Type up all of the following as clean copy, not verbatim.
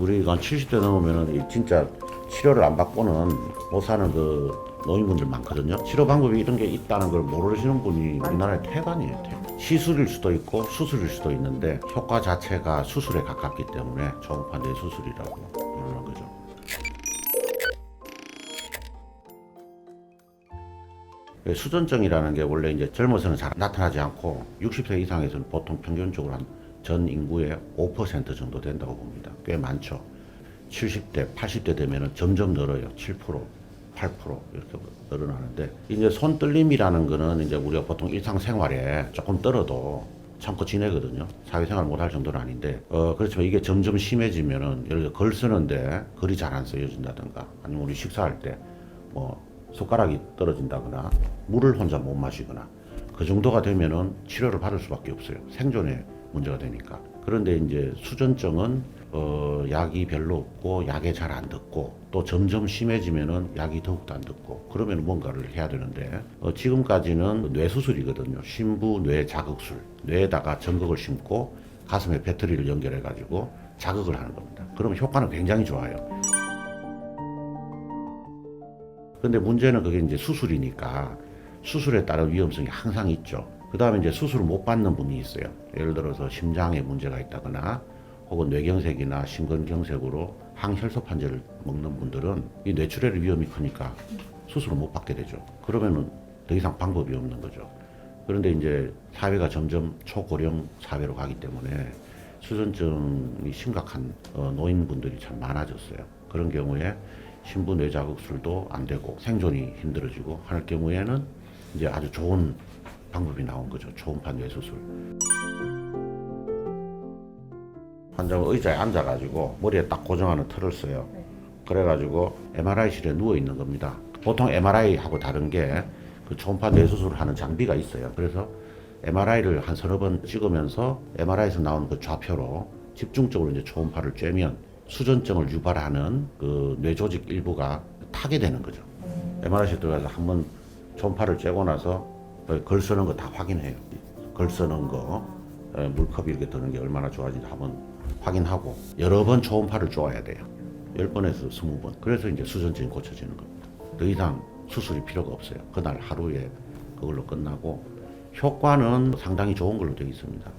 우리가 한 70대 넘으면은 진짜 치료를 안 받고는 못 사는 그 노인분들 많거든요. 치료 방법이 이런 게 있다는 걸 모르시는 분이 우리나라의 태반이에요. 태반. 시술일 수도 있고 수술일 수도 있는데 효과 자체가 수술에 가깝기 때문에 초음파 뇌수술이라고 부르는 거죠. 수전증이라는 게 원래 이제 젊어서는 잘 나타나지 않고 60세 이상에서는 보통 평균적으로 한 전 인구의 5% 정도 된다고 봅니다. 꽤 많죠. 70대, 80대 되면은 점점 늘어요. 7%, 8% 이렇게 늘어나는데 이제 손떨림이라는 거는 이제 우리가 보통 일상생활에 조금 떨어도 참고 지내거든요. 사회생활 못할 정도는 아닌데 그렇지만 이게 점점 심해지면은 예를 들어 글 쓰는데 글이 잘 안 쓰여진다든가 아니면 우리 식사할 때 뭐 숟가락이 떨어진다거나 물을 혼자 못 마시거나 그 정도가 되면은 치료를 받을 수밖에 없어요. 생존에 문제가 되니까. 그런데 이제 수전증은 약이 별로 없고 약에 잘 안 듣고 또 점점 심해지면은 약이 더욱더 안 듣고 그러면 뭔가를 해야 되는데 지금까지는 뇌수술이거든요. 심부 뇌 자극술. 뇌에다가 전극을 심고 가슴에 배터리를 연결해 가지고 자극을 하는 겁니다. 그러면 효과는 굉장히 좋아요. 근데 문제는 그게 이제 수술이니까 수술에 따른 위험성이 항상 있죠. 그 다음에 이제 수술을 못 받는 분이 있어요. 예를 들어서 심장에 문제가 있다거나 혹은 뇌경색이나 심근경색으로 항혈소 판제를 먹는 분들은 이 뇌출혈의 위험이 크니까 수술을 못 받게 되죠. 그러면은 더 이상 방법이 없는 거죠. 그런데 이제 사회가 점점 초고령 사회로 가기 때문에 수전증이 심각한 노인분들이 참 많아졌어요. 그런 경우에 신부 뇌자극술도 안 되고 생존이 힘들어지고 할 경우에는 이제 아주 좋은 방법이 나온 거죠. 초음파 뇌수술. 환자가 의자에 앉아가지고 머리에 딱 고정하는 틀을 써요. 그래가지고 MRI실에 누워 있는 겁니다. 보통 MRI하고 다른 게 그 초음파 뇌수술을 하는 장비가 있어요. 그래서 MRI를 한 서너 번 찍으면서 MRI에서 나오는 그 좌표로 집중적으로 이제 초음파를 쬐면 수전증을 유발하는 그 뇌조직 일부가 타게 되는 거죠. MRI실 들어가서 한번 초음파를 쬐고 나서 글 쓰는 거 다 확인해요. 글 쓰는 거, 물컵이 이렇게 드는 게 얼마나 좋아지는지 한번 확인하고 여러 번 초음파를 쪼아야 돼요. 10번에서 20번. 그래서 이제 수전증이 고쳐지는 겁니다. 더 이상 수술이 필요가 없어요. 그날 하루에 그걸로 끝나고 효과는 상당히 좋은 걸로 되어 있습니다.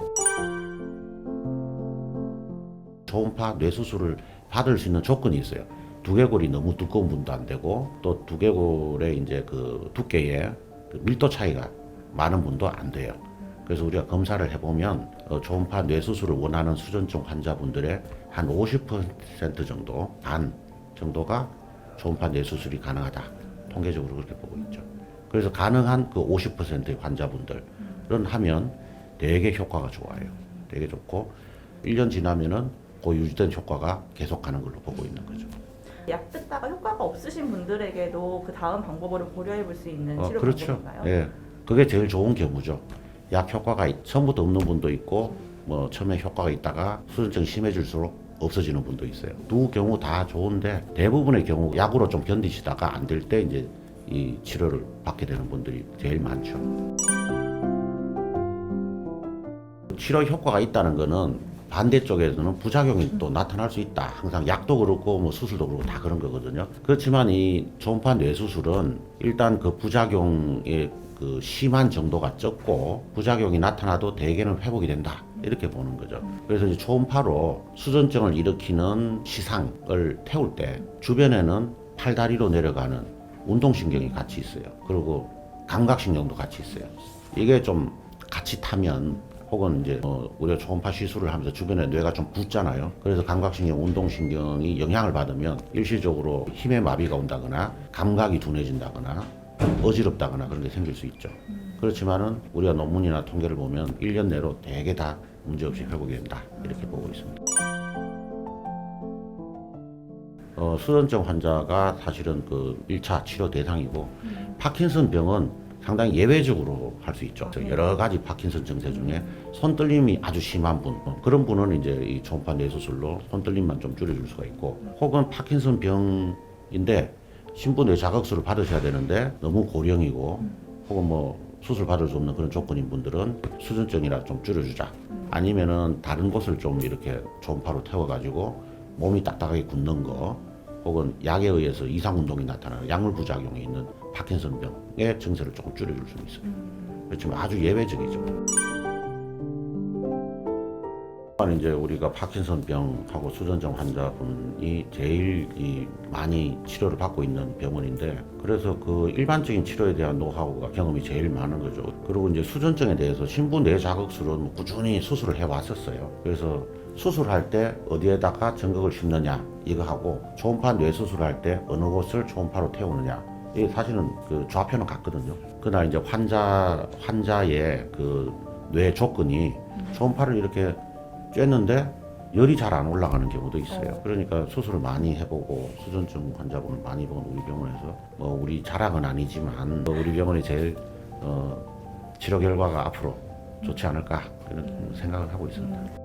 초음파 뇌수술을 받을 수 있는 조건이 있어요. 두개골이 너무 두꺼운 분도 안 되고 또 두개골의 이제 그 두께에 그 밀도 차이가 많은 분도 안 돼요. 그래서 우리가 검사를 해보면 초음파 뇌수술을 원하는 수전증 환자분들의 한 50% 정도, 반 정도가 초음파 뇌수술이 가능하다. 통계적으로 그렇게 보고 있죠. 그래서 가능한 그 50%의 환자분들은 하면 되게 효과가 좋아요. 되게 좋고 1년 지나면은 그 유지된 효과가 계속 가는 걸로 보고 있는 거죠. 약 듣다가 효과가 없으신 분들에게도 그 다음 방법으로 고려해 볼 수 있는 치료 그렇죠. 방법인가요? 예, 그게 제일 좋은 경우죠. 약 효과가 처음부터 없는 분도 있고 뭐 처음에 효과가 있다가 수전증이 심해질수록 없어지는 분도 있어요. 두 경우 다 좋은데 대부분의 경우 약으로 좀 견디시다가 안 될 때 이제 이 치료를 받게 되는 분들이 제일 많죠. 치료 효과가 있다는 거는 반대쪽에서는 부작용이 또 나타날 수 있다. 항상 약도 그렇고 뭐 수술도 그렇고 다 그런 거거든요. 그렇지만 이 초음파 뇌수술은 일단 그 부작용의 그 심한 정도가 적고 부작용이 나타나도 대개는 회복이 된다. 이렇게 보는 거죠. 그래서 이제 초음파로 수전증을 일으키는 시상을 태울 때 주변에는 팔다리로 내려가는 운동신경이 같이 있어요. 그리고 감각신경도 같이 있어요. 이게 좀 같이 타면 혹은 이제 우리가 초음파 시술을 하면서 주변에 뇌가 좀 붓잖아요. 그래서 감각신경, 운동신경이 영향을 받으면 일시적으로 힘의 마비가 온다거나 감각이 둔해진다거나 어지럽다거나 그런 게 생길 수 있죠. 그렇지만은 우리가 논문이나 통계를 보면 1년 내로 대개 다 문제없이 회복이 된다. 이렇게 보고 있습니다. 수전증 환자가 사실은 그 1차 치료 대상이고 파킨슨 병은 상당히 예외적으로 할 수 있죠. 여러 가지 파킨슨 증세 중에 손떨림이 아주 심한 분, 그런 분은 이제 이 초음파 뇌수술로 손떨림만 좀 줄여줄 수가 있고, 혹은 파킨슨 병인데 신부 뇌 자극술을 받으셔야 되는데 너무 고령이고, 혹은 뭐 수술 받을 수 없는 그런 조건인 분들은 수전증이라 좀 줄여주자. 아니면은 다른 곳을 좀 이렇게 초음파로 태워가지고 몸이 딱딱하게 굳는 거 혹은 약에 의해서 이상 운동이 나타나는 약물 부작용이 있는 파킨슨병의 증세를 조금 줄여줄 수 있어요. 그렇지만 아주 예외적이죠. 이제 우리가 파킨슨병하고 수전증 환자분이 제일 많이 치료를 받고 있는 병원인데, 그래서 그 일반적인 치료에 대한 노하우가 경험이 제일 많은 거죠. 그리고 이제 수전증에 대해서 신부 뇌자극술은 꾸준히 수술을 해왔었어요. 그래서 수술할 때 어디에다가 전극을 심느냐 이거 하고, 초음파 뇌 수술할 때 어느 곳을 초음파로 태우느냐, 이게 사실은 그 좌표는 같거든요. 그러나 이제 환자의 그 뇌 조건이 초음파를 이렇게 쬐는데 열이 잘 안 올라가는 경우도 있어요. 그러니까 수술을 많이 해보고 수전증 환자분을 많이 본 우리 병원에서, 뭐 우리 자랑은 아니지만 우리 병원이 제일 치료 결과가 앞으로 좋지 않을까 그런 생각을 하고 있습니다.